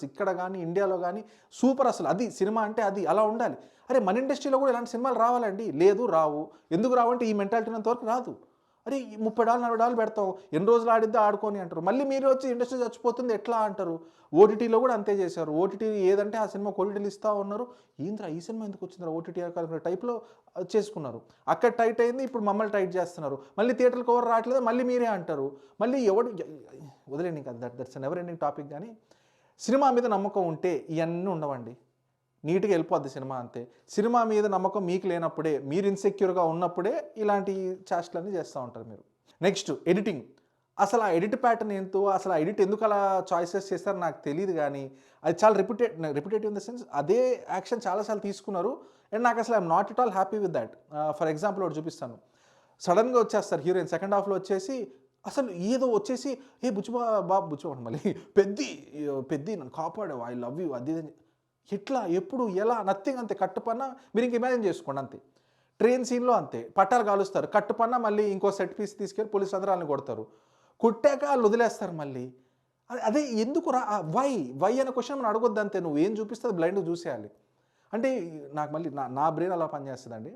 ఇక్కడ కానీ ఇండియాలో కానీ. సూపర్, అసలు అది సినిమా అంటే అది అలా ఉండాలి. అరే మన ఇండస్ట్రీలో కూడా ఇలాంటి సినిమాలు రావాలండి. లేదు రావు. ఎందుకు రావంటే ఈ మెంటాలిటీ ఉన్నంతవరకు రాదు. అరే $30 $40 పెడతాం, ఎన్ని రోజులు ఆడిద్దా ఆడుకొని అంటారు. మళ్ళీ మీరు వచ్చి ఇండస్ట్రీ చచ్చిపోతుంది ఎట్లా అంటారు. ఓటీటీలో కూడా అంతే చేశారు. ఓటీటీ ఏదంటే ఆ సినిమా ఓటీటీలు ఇస్తూ ఉన్నారు. ఏంద్రా ఈ సినిమా ఎందుకు వచ్చిందిరా ఓటీటీ టైప్లో చేసుకున్నారు. అక్కడ టైట్ అయింది, ఇప్పుడు మమ్మల్ని టైట్ చేస్తున్నారు. మళ్ళీ థియేటర్కి ఎవరు రావట్లేదు, మళ్ళీ మీరే అంటారు. మళ్ళీ వదిలేండి, ఇంకా దట్స్ నెవర్ ఎండింగ్ టాపిక్. కానీ సినిమా మీద నమ్మకం ఉంటే ఇవన్నీ ఉండవండి, నీట్గా వెళ్ళిపోద్ది సినిమా అంతే. సినిమా మీద నమ్మకం మీకు లేనప్పుడే, మీరు ఇన్సెక్యూర్గా ఉన్నప్పుడే ఇలాంటి చేష్టలన్నీ చేస్తూ ఉంటారు మీరు. Next editing. అసలు ఆ ఎడిట్ ప్యాటర్న్ ఏంటో, అసలు ఆ ఎడిట్ ఎందుకు అలా చాయిసెస్ చేస్తారో నాకు తెలియదు. కానీ అది చాలా రిపిటేటివ్ ఇన్ ద సెన్స్ అదే యాక్షన్ చాలాసార్లు తీసుకున్నారు. అండ్ నాకు అసలు I'm not at all happy with that. For example ఒకటి చూపిస్తాను. సడన్గా వచ్చేస్తారు హీరోయిన్, సెకండ్ హాఫ్లో వచ్చేసి అసలు ఏదో వచ్చేసి బుచ్చిబాబు మళ్ళీ పెద్ది నన్ను కాపాడావు, ఐ లవ్ యూ, అది ఎట్లా, ఎప్పుడు, ఎలా, నథింగ్. అంతే. కట్టుపన్న మీరు ఇంక ఇమాజిన్ చేసుకోండి అంతే. ట్రైన్ సీన్‌లో అంతే. పట్టాలు కాలుస్తారు. కట్టుపన్న మళ్ళీ ఇంకో సెట్ పీస్ తీసుకెళ్ళి పోలీసులందరూ ఆళ్ళని కొడతారు. కొట్టాక ఆళ్ళు వదిలేస్తారు మళ్ళీ. అదే ఎందుకురా వై అనే క్వెషన్ మనం అడగొద్దు అంతే. నువ్వేం చూపిస్తే అది బ్లైండ్‌గా చూసేయాలి. అంటే నాకు మళ్ళీ నా బ్రెయిన్ అలా పనిచేస్తదండి.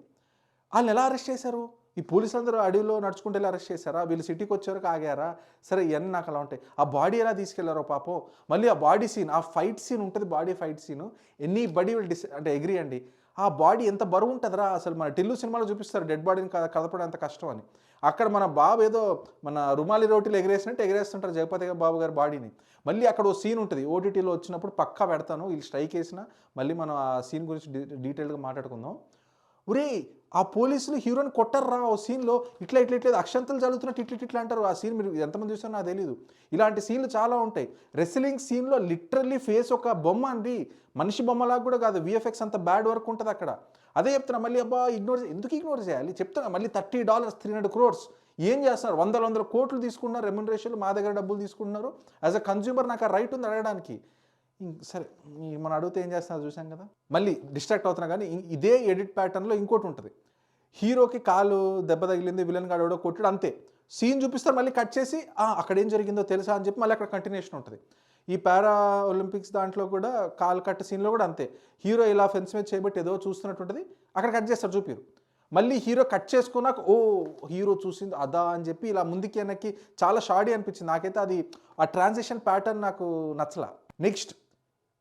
ఆళ్ళని ఎలా అరెస్ట్ చేశారు? ఈ పోలీసులందరూ అడవిలో నడుచుకుంటూ ఎళ్లి అరెస్ట్ చేశారా? వీళ్ళు సిటీకొచ్చేవరకు ఆగారా? సరే ఇయన్నీ నాకు అలా ఉంటాయి. ఆ బాడీ ఎలా తీసుకెళ్లారో పాపం. మళ్ళీ ఆ బాడీ సీన్, ఆ ఫైట్ సీన్ ఉంటది. Body fight scene. Anybody will అంటే అగ్రీ అండి. ఆ బాడీ ఎంత బరువుంటదిరా అసలు. మన 'టిల్లు' సినిమాలో చూపిస్తారు డెడ్ బాడీని కదపడం ఎంత కష్టం అని. అక్కడ మన బాబు ఏదో మన రుమాలి రోటీలో ఎగిరేసినట్టు ఎగిరేస్తుంటారు జగపతి బాబు గారి బాడీని. మళ్ళీ అక్కడ ఓ సీన్ ఉంటది. ఓటీటీలో వచ్చినప్పుడు పక్కా పెడతాను. వీళ్ళు స్ట్రైక్ ఏసినా మళ్ళీ మనం ఆ సీన్ గురించి డీటెయిల్‌గా మాట్లాడుకుందాం. ఒరేయ్! ఆ పోలీసులు హీరోని కొట్టర్రా ఓ సీన్‌లో. ఇట్లా అక్షంతలు చల్లుతున్నట్టు ఇట్లా అంటారు. ఆ సీన్ మీరు ఎంతమంది చూసారో నాకు తెలీదు. ఇలాంటి సీన్‌లు చాలా ఉంటాయి. రెస్లింగ్ సీన్‌లో లిటరల్లీ ఫేస్ ఒక బొమ్మ అండి. మనిషి బొమ్మలాగా కూడా కాదు. వీఎఫ్ఎక్స్ అంత బ్యాడ్ వర్క్ ఉంటది అక్కడ. అదే చెప్తున్నా మళ్ళీ అబ్బా! ఎందుకు ఇగ్నోర్ చేయాలి? చెప్తున్నా మళ్ళీ $30 300 క్రోర్స్ ఏం చేస్తున్నారు? వందల కోట్లు తీసుకుంటున్నారు రెమ్యునరేషన్‌లు. మా దగ్గర డబ్బులు తీసుకుంటున్నారు. యాస్ ఎ కన్స్యూమర్ నాకు ఆ రైట్ ఉంది అడగడానికి. సరే మనం అడిగితే ఏం చేస్తున్నారు చూసాం కదా. మళ్ళీ డిస్ట్రాక్ట్ అవుతున్నా కానీ ఇదే ఎడిట్ ప్యాటర్న్‌లో ఇంకోటి ఉంటది. హీరోకి కాలు దెబ్బ తగిలింది, విలన్ గాడు ఎవడో కొట్టాడు అంతే. సీన్ చూపిస్తారు మళ్ళీ కట్ చేసి అక్కడ ఏం జరిగిందో తెలుసా అని చెప్పి మళ్ళీ అక్కడ కంటిన్యూషన్ ఉంటది. ఈ పారా ఒలింపిక్స్ దాంట్లో కూడా కాలు కట్ సీన్‌లో కూడా అంతే. హీరో ఇలా ఫెన్స్ మీద చేయబట్టి ఏదో చూస్తున్నట్టుంటది. అక్కడ కట్ చేస్తారు చూపియరు. మళ్ళీ హీరో కట్ చేసుకున్నాక హీరో చూసింది అదా అని చెప్పి ఇలా ముందుకి వెనక్కి చాలా షాడీ అనిపించింది. నాకైతే అది ఆ ట్రాన్సిషన్ ప్యాటర్న్ నాకు నచ్చలా. నెక్స్ట్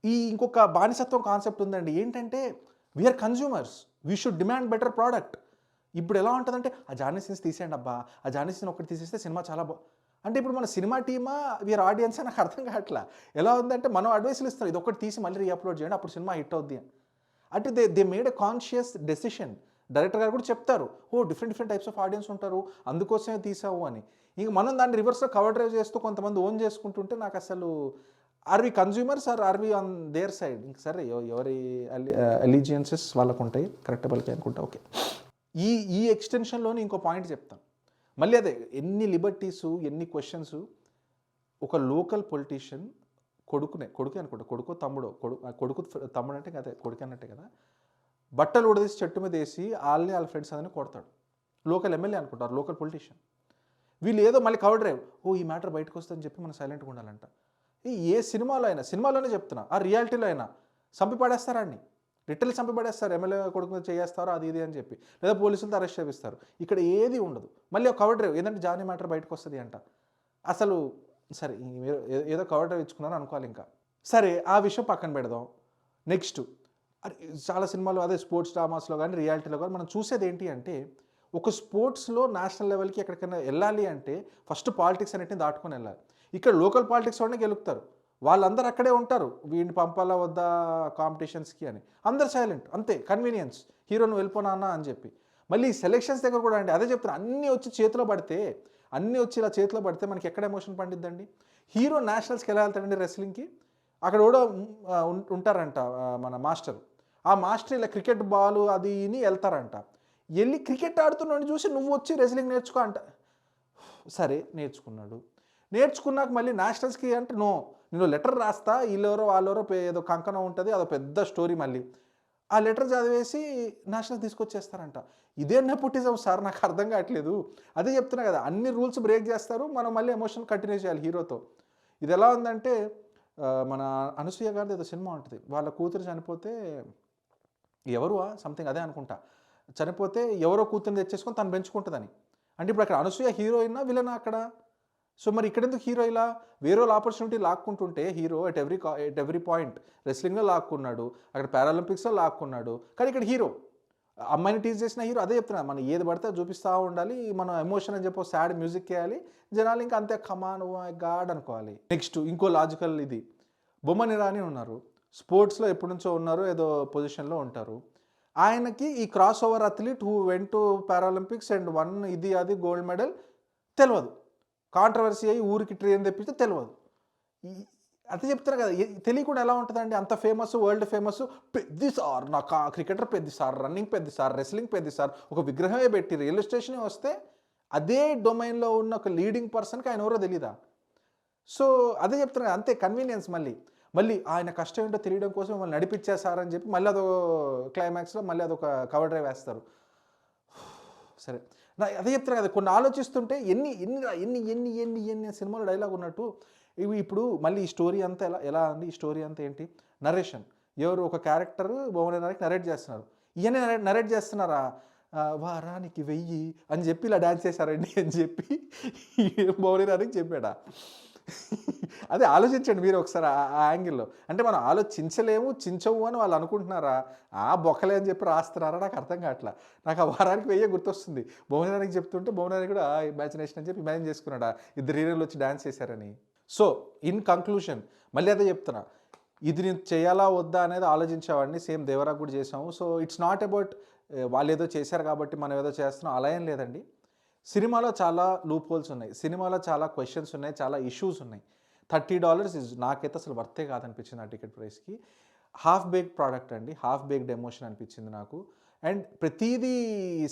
ఇంకొక బానిసత్వం కాన్సెప్ట్ ఉందండి. ఏంటంటే we are consumers. We should demand better product. ఇప్పుడు ఎలా ఉంటుందంటే ఆ జానీ సీన్స్ తీసేయండి అబ్బా, ఆ జానీ సీన్ ఒకటి తీసేస్తే సినిమా చాలా అంటే ఇప్పుడు మన సినిమా టీమా వీఆర్ ఆడియన్స్ నాకు అర్థం కావట్లా. ఎలా ఉందంటే మనం అడ్వైస్లు ఇస్తాం, ఇది ఒకటి తీసి మళ్ళీ రీఅప్లోడ్ చేయండి అప్పుడు సినిమా హిట్ అవుద్ది అని. అంటే they made a conscious decision. Director గారు కూడా చెప్తారు, డిఫరెంట్ టైప్స్ ఆఫ్ ఆడియన్స్ ఉంటారు, అందుకోసమే తీసావు అని. ఇంక మనం దాన్ని రివర్స్లో కవర్ డ్రైవ్ చేస్తూ కొంతమంది ఓన్ చేసుకుంటుంటే నాకు అసలు are we consumers are we on their side? ఇంక సరే ఎవరి అలిజియన్సెస్ వాళ్ళకు ఉంటాయి. కరెక్ట్ వాళ్ళకి అనుకుంటా. ఓకే. ఈ ఎక్స్టెన్షన్లోనే ఇంకో పాయింట్ చెప్తాను. మళ్ళీ అదే ఎన్ని లిబర్టీసు, ఎన్ని క్వశ్చన్స్. ఒక లోకల్ పొలిటీషియన్ కొడుకే అనుకుంటా, కొడుకో తమ్ముడో, కొడుకు తమ్ముడు అంటే అదే కొడుకు అన్నట్టే కదా, బట్టలు ఉడదీసి చెట్టు మీద వేసి వాళ్ళ ఫ్రెండ్స్ అదని కొడతాడు. లోకల్ ఎమ్మెల్యే అనుకుంటారు, లోకల్ పొలిటీషియన్. వీళ్ళు ఏదో మళ్ళీ కవర్ డ్రైవ్, ఈ మ్యాటర్ బయటకు వస్తుందని చెప్పి మనం సైలెంట్గా ఉండాలంట. ఏ సినిమాలో అయినా, సినిమాలోనే చెప్తున్నా, ఆ రియాలిటీలో అయినా చంపి పడేస్తారండి. లిటరల్లీ చంపి పడేస్తారు. ఎమ్మెల్యే కొడుకు మీద చేస్తారు అది ఇది అని చెప్పి, లేదా పోలీసులతో అరెస్ట్ చేపిస్తారు. ఇక్కడ ఏది ఉండదు. మళ్ళీ ఒక కవర్ డ్రైవ్, ఏంటంటే జానీ మ్యాటర్ బయటకు వస్తుంది అంట. అసలు సరే ఏదో కవర్ డ్రైవ్ ఇచ్చుకున్నాను అనుకోవాలి. ఇంకా సరే ఆ విషయం పక్కన పెడదాం. నెక్స్ట్ చాలా సినిమాలు అదే స్పోర్ట్స్ డ్రామాస్లో కానీ రియాలిటీలో కానీ మనం చూసేది ఏంటి అంటే, ఒక స్పోర్ట్స్లో నేషనల్ లెవెల్కి ఎక్కడికైనా వెళ్ళాలి అంటే ఫస్ట్ పాలిటిక్స్ అన్నిటిని దాటుకొని వెళ్ళాలి. ఇక్కడ లోకల్ పాలిటిక్స్ వాళ్ళనే గెలుపుతారు. వాళ్ళందరూ అక్కడే ఉంటారు, వీడిని పంపాలా వద్దా కాంపిటీషన్స్కి అని. అందరు సైలెంట్, అంతే. కన్వీనియన్స్, హీరోను వెళ్ళిపోనా అని చెప్పి. మళ్ళీ సెలెక్షన్స్ దగ్గర కూడా అండి అదే చెప్తాను. అన్నీ వచ్చి చేతిలో పడితే, ఇలా చేతిలో పడితే మనకి ఎక్కడ ఎమోషన్ పండిద్దండి? హీరో నేషనల్స్కి ఎలా వెళ్తాడండి రెస్లింగ్కి? అక్కడ కూడా ఉంటారంట మన మాస్టర్. ఆ మాస్టర్ ఇలా క్రికెట్ బాల్ అది వెళ్తారంట. వెళ్ళి క్రికెట్ ఆడుతున్నాడు చూసి నువ్వు వచ్చి రెస్లింగ్ నేర్చుకో అంట. సరే నేర్చుకున్నాక మళ్ళీ నేషనల్స్కి అంటే నేను లెటర్ రాస్తా, వీళ్ళెవరో వాళ్ళెవరో ఏదో కంకణం ఉంటుంది, అదో పెద్ద స్టోరీ. మళ్ళీ ఆ లెటర్ చదివేసి నేషనల్స్ తీసుకొచ్చేస్తారంట. ఇదే నెపోటిజం సార్, నాకు అర్థం కావట్లేదు. అదే చెప్తున్నా కదా, అన్ని రూల్స్ బ్రేక్ చేస్తారు, మనం మళ్ళీ ఎమోషన్ కంటిన్యూ చేయాలి హీరోతో. ఇది ఎలా ఉందంటే మన అనసూయ గారిది ఏదో సినిమా ఉంటుంది, వాళ్ళ కూతురు చనిపోతే ఎవరు సంథింగ్ అదే అనుకుంటా, చనిపోతే ఎవరో కూతురుని తెచ్చేసుకొని తను పెంచుకుంటుందని. అంటే ఇప్పుడు అక్కడ అనసూయ హీరోయినా విలనా అక్కడ? సో మరి ఇక్కడెందుకు హీరో ఇలా వేరే ఆపర్చునిటీ లాక్కుంటుంటే, హీరో ఎట్ ఎవ్రీ పాయింట్ రెస్లింగ్లో లాక్కున్నాడు, అక్కడ పారాలింపిక్స్లో లాక్కున్నాడు, కానీ ఇక్కడ హీరో అమ్మాయిని టీజ్ చేసిన హీరో. అదే చెప్తున్నా, మనం ఏది పడితే చూపిస్తూ ఉండాలి, మనం ఎమోషన్ అని చెప్పి సాడ్ మ్యూజిక్ వేయాలి, జనాలు ఇంకా అంతే కమాన్ గాడ్ అనుకోవాలి. నెక్స్ట్ ఇంకో లాజికల్ ఇది, బొమ్మని రాని ఉన్నారు, స్పోర్ట్స్లో ఎప్పటి నుంచో ఉన్నారు, ఏదో పొజిషన్లో ఉంటారు. ఆయనకి ఈ cross over athlete who went to Paralympics and one అది గోల్డ్ మెడల్ తెలియదు. కాంట్రవర్సీ అయ్యి ఊరికి ట్రైన్ తెప్పిస్తే తెలియదు. అదే చెప్తారు కదా, తెలియకుండా ఎలా ఉంటుందండి? అంత ఫేమస్, వరల్డ్ ఫేమస్, పెద్ద సార్, నాకు క్రికెటర్ పెద్ద సార్, రన్నింగ్ పెద్ద సార్, రెస్లింగ్ పెద్ద సార్, ఒక విగ్రహమే పెట్టి రైల్వే స్టేషన్ వస్తే అదే డొమైన్లో ఉన్న ఒక లీడింగ్ పర్సన్కి ఆయన ఎవరో తెలీదా? సో అదే చెప్తున్నారు, అంతే కన్వీనియన్స్. మళ్ళీ మళ్ళీ ఆయన కష్టం ఏంటో తెలియడం కోసం మమ్మల్ని నడిపించేస్తారని చెప్పి మళ్ళీ అదో క్లైమాక్స్లో మళ్ళీ అదొక కవర్ డ్రైవ్ వేస్తారు. సరే అదే చెప్తాను కదా, కొన్ని ఆలోచిస్తుంటే ఎన్ని ఎన్ని ఎన్ని ఎన్ని ఎన్ని ఎన్ని సినిమాలో డైలాగ్ ఉన్నట్టు ఇవి ఇప్పుడు మళ్ళీ ఈ స్టోరీ అంతా ఎలా ఎలా అండి, ఈ స్టోరీ అంతా ఏంటి, నరేషన్. ఎవరు ఒక క్యారెక్టర్ భువనేశ్వరికి నరేట్ చేస్తున్నారు, ఇవన్నీ నరేట్ చేస్తున్నారా, వారానికి 1000 అని చెప్పి ఇలా డ్యాన్స్ చేశారండి అని చెప్పి భువనేశ్వరికి చెప్పాడా. అదే ఆలోచించండి మీరు ఒకసారి ఆ యాంగిల్లో. అంటే మనం ఆలోచించలేము, చించవు అని వాళ్ళు అనుకుంటున్నారా, బొక్కలే అని చెప్పి రాస్తున్నారా, నాకు అర్థం కావట్లా. నాకు ఆ వారానికి 1000 గుర్తొస్తుంది. భువనేశ్వరికి చెప్తుంటే భువనేశ్వరి కూడా ఇమాజినేషన్ అని చెప్పి ఇమాజిన్ చేసుకున్నాడా ఇద్దరు హీరోలు వచ్చి డ్యాన్స్ చేశారని. సో ఇన్ కంక్లూషన్ మళ్ళీ అదే చెప్తున్నా, ఇది నేను చేయాలా వద్దా అనేది ఆలోచించేవాడిని. సేమ్ దేవరాకు కూడా చేసాము. సో ఇట్స్ నాట్ అబౌట్ వాళ్ళు ఏదో చేశారు కాబట్టి మనం ఏదో చేస్తున్నాం అలా ఏం లేదండి. సినిమాలో చాలా లూప్ హోల్స్ ఉన్నాయి, సినిమాలో చాలా క్వశ్చన్స్ ఉన్నాయి, చాలా ఇష్యూస్ ఉన్నాయి. $30 నాకైతే అసలు వర్తే కాదనిపించింది ఆ టికెట్ ప్రైస్కి. హాఫ్ బేక్డ్ ప్రోడక్ట్ అండి, హాఫ్ బేక్డ్ ఎమోషన్ అనిపించింది నాకు. అండ్ ప్రతిదీ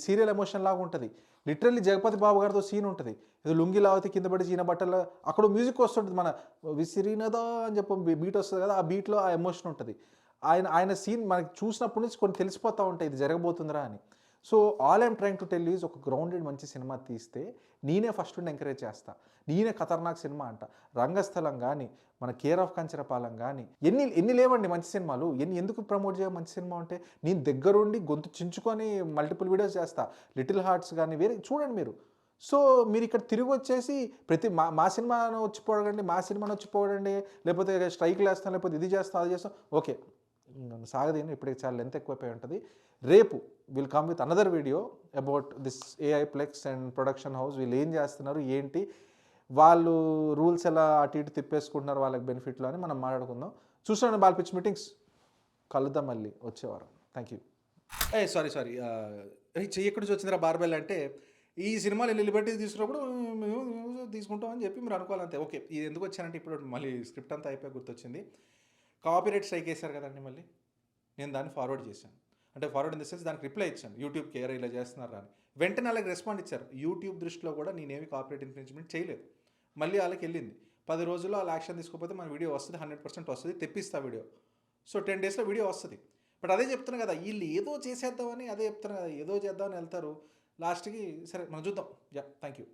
సీరియల్ ఎమోషన్ లాగా ఉంటుంది. లిటరల్లీ జగపతి బాబు గారితో సీన్ ఉంటుంది, ఇది లుంగి లాగితే కింద పడి చీన బట్టలు, అక్కడ మ్యూజిక్ వస్తుంటుంది, మన విసిరినదా అని చెప్పి బీట్ వస్తుంది కదా, ఆ బీట్లో ఆ ఎమోషన్ ఉంటుంది. ఆయన సీన్ మనకి చూసినప్పటి నుంచి కొన్ని తెలిసిపోతూ ఉంటాయి ఇది జరగబోతుందిరా అని. So all I'm trying to tell is ఒక గ్రౌండెడ్ మంచి సినిమా తీస్తే నేనే ఫస్ట్ ఎంకరేజ్ చేస్తా. నేనే ఖతర్నాక్ సినిమా అంట. రంగస్థలం కానీ, మన కేర్ ఆఫ్ కంచరపాలెం కానీ, ఎన్ని లేవండి మంచి సినిమాలు. ఎందుకు ప్రమోట్ చేయ మంచి సినిమా అంటే, నేను దగ్గరుండి గొంతు చించుకొని మల్టిపుల్ వీడియోస్ చేస్తా. లిటిల్ హార్ట్స్ కానీ వేరే చూడండి మీరు. సో మీరు ఇక్కడ తిరిగి వచ్చేసి ప్రతి మా సినిమాను వచ్చిపోడండి, మా సినిమాను వచ్చిపోడండి, లేకపోతే స్ట్రైక్లు వేస్తాం, లేకపోతే ఇది చేస్తాం అది చేస్తాం, ఓకే సాగదీని ఇప్పటికి చాలా లెంత్ ఎక్కువైపోయి ఉంటుంది. రేపు will come with another video about this AI Plex and production house. వీళ్ళు ఏం చేస్తున్నారు, ఏంటి, వాళ్ళు రూల్స్ ఎలా అటు ఇటు తిప్పేసుకుంటున్నారు వాళ్ళకి బెనిఫిట్లో అని మనం మాట్లాడుకుందాం. చూస్తున్నాను బాల్ పిచ్ మీటింగ్స్, కలుద్దాం మళ్ళీ వచ్చేవారం. Thank you. సారీ చెయ్యి ఎక్కడి నుంచి వచ్చిందిరా బార్బెల్ అంటే, ఈ సినిమాలు లిబర్టీ తీసుకున్నప్పుడు మేము తీసుకుంటామని చెప్పి మీరు అనుకోవాలంతే. ఓకే ఇది ఎందుకు వచ్చానంటే ఇప్పుడు మళ్ళీ స్క్రిప్ట్ అంతా అయిపోయి గుర్తొచ్చింది. కాపీరైట్ స్ట్రైక్ వేశారు కదండి, మళ్ళీ నేను దాన్ని ఫార్వర్డ్ చేశాను. అంటే ఫార్వర్డ్ ఇన్ ద సెన్స్ దానికి రిప్లై ఇచ్చాను, యూట్యూబ్కి ఏరా ఇలా చేస్తున్నారు అని. వెంటనే వాళ్ళకి రెస్పాండ్ ఇచ్చారు. యూట్యూబ్ దృష్టిలో కూడా నేనేమి కాపీరైట్ ఇన్ఫ్రించ్మెంట్ చేయలేదు. మళ్ళీ వాళ్ళకి వెళ్ళింది 10 రోజుల్లో వాళ్ళు యాక్షన్ తీసుకోకపోతే మన వీడియో వస్తుంది, 100% వస్తుంది, తెప్పిస్తా వీడియో. సో 10 డేస్లో వీడియో వస్తుంది. బట్ అదే చెప్తున్నా కదా, వీళ్ళు ఏదో చేసేద్దామని అదే చెప్తున్నా కదా, ఏదో చేద్దామని వెళ్తారు, లాస్ట్కి సరే మనం చూద్దాం. Yeah thank you.